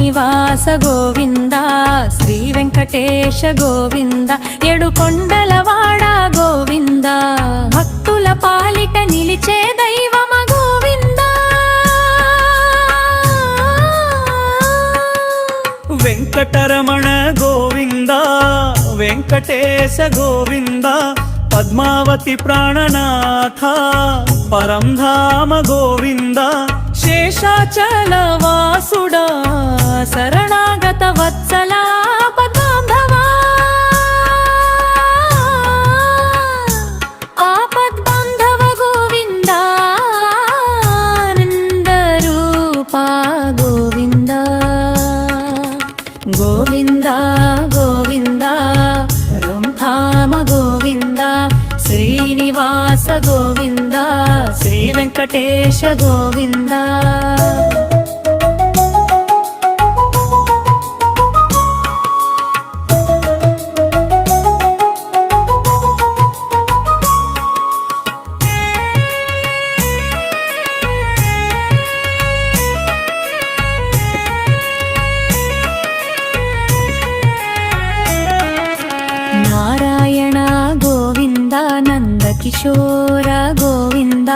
శ్రీనివాస గోవింద శ్రీ వెంకటేశ గోవింద ఏడుకొండలవాడ గోవింద భక్తుల పాలిట నిలిచే దైవమ గోవింద వెంకటరమణ గోవింద వెంకటేశ గోవింద పద్మావతి ప్రాణనాథ పరంధామ గోవింద శేషాచల వాసుడా శరణాగత వత్సలా పద్మాంధవా ఆపద్బాంధవ గోవింద ఆనందరూప గోవింద గోవింద గోవింద రంధామ గోవింద శ్రీనివాస గోవింద శ్రీ వెంకటేశ గోవింద నారాయణ గోవింద నందకిశోర గోవింద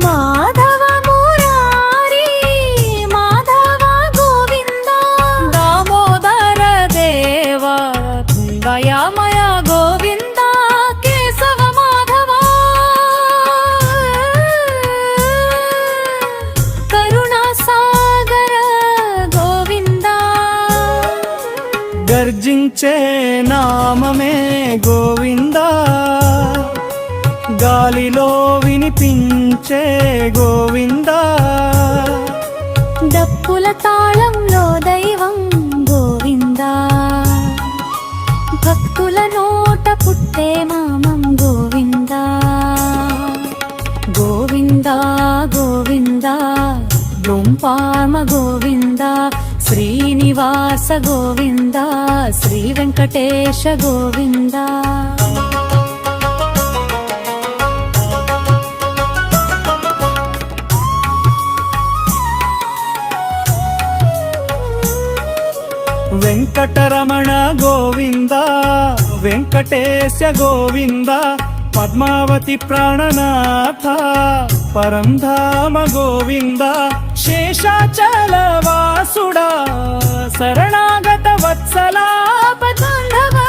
మాధవ మురారి మాధవ గోవింద దామోదర దేవ దయామయ గోవింద కేశవ మాధవ కరుణా సాగర గోవింద గర్జించే నామమే గోవింద గాలిలో వినిపించే గోవింద డప్పుల తాళంలో దైవం గోవింద భక్తుల నోట పుట్టే నామం గోవింద గోవింద గోవింద బ్రహ్మామ గోవింద శ్రీనివాస గోవింద శ్రీ వెంకటేశ గోవింద వెంకటరమణ గోవింద వెంకటేశ గోవింద పద్మావతి ప్రాణనాథ పరంధామ గోవింద శేషాచల వాసుడా శరణాగత వత్సలా పద్మాంధవా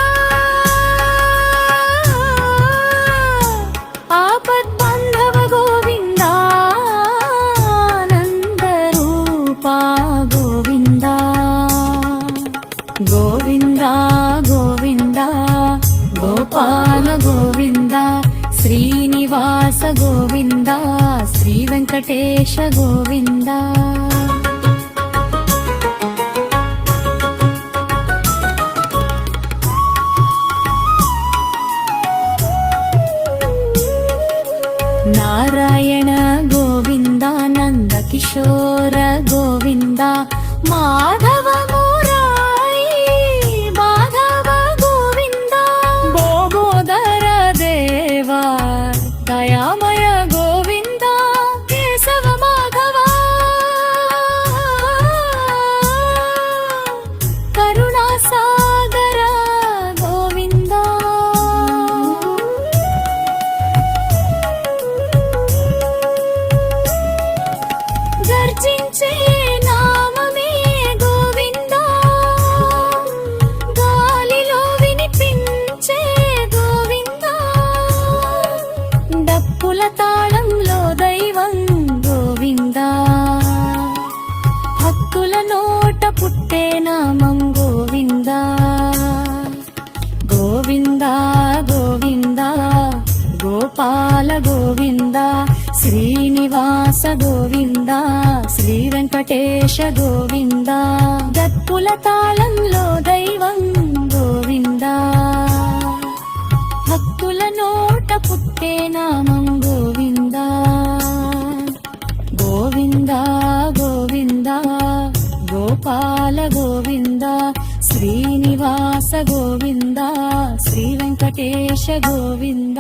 ఆపద్బాంధవ గోవింద ఆనందరూప గోవింద గోవింద గోవింద గోపాల గోవింద శ్రీనివాస గోవింద శ్రీ వెంకటేశ గోవింద నారాయణ గోవింద నందకిశోర గోవింద మాధవ మురారి మాధవ గోవింద బోధర దేవ దయామయ గోవింద కేశవ మాధవ కరుణా సాగర గోవింద గర్జించే నామమే గోవింద గాలిలో వినిపించే గోవింద డప్పుల తాళంలో దైవం గోవింద భక్తుల నోట పుట్టే నామం గోవింద గోవింద గోవింద గోపాల గోవింద శ్రీనివాస గోవింద శ్రీ వెంకటేశ గోవింద డప్పుల తాళంలో దైవం గోవింద భక్తుల నోట పుట్టే నామం గోవింద గోవింద గోవింద గోపాల గోవింద శ్రీనివాస గోవింద శ్రీ వెంకటేశ గోవింద